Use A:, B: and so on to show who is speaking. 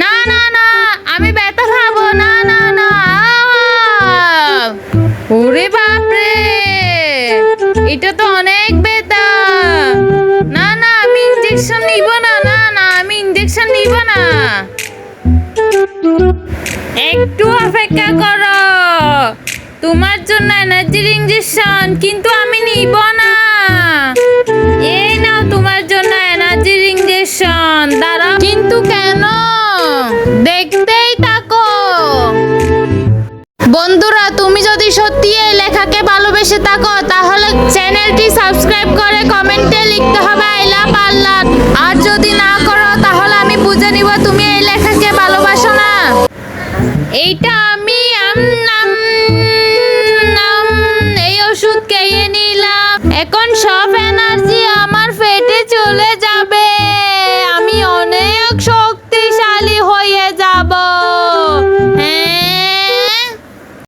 A: না না না, আমি ব্যথা খাবো না না না। ওরে বাপরে, এটা তো অনেক ব্যথা। না না, আমি ইঞ্জেকশন নিব না। না না, আমি ইঞ্জেকশন নিব না। একটু অপেক্ষা করো, তোমার জন্য এনার্জির ইঞ্জেকশন, কিন্তু আমি নিব না। এই নাও তোমার জন্য এনার্জির ইঞ্জেকশন। দাঁড়াও। কিন্তু কেন? দেখতেই থাকো। বন্ধুরা, তুমি যদি সত্যি এই লেখাকে ভালোবেসে থাকো তাহলে চ্যানেলটি সাবস্ক্রাইব করে কমেন্টে লিখতে হবে আই লাভ আল্লাহ। আর যদি না করো তাহলে আমি বুঝে নিব তুমি এই লেখাকে ভালোবাসো না। এইটা আমি এই ওষুধ খেয়ে নিলাম, এখন সব এনার্জি আমার পেটে চলে যাবে। আমি অনেক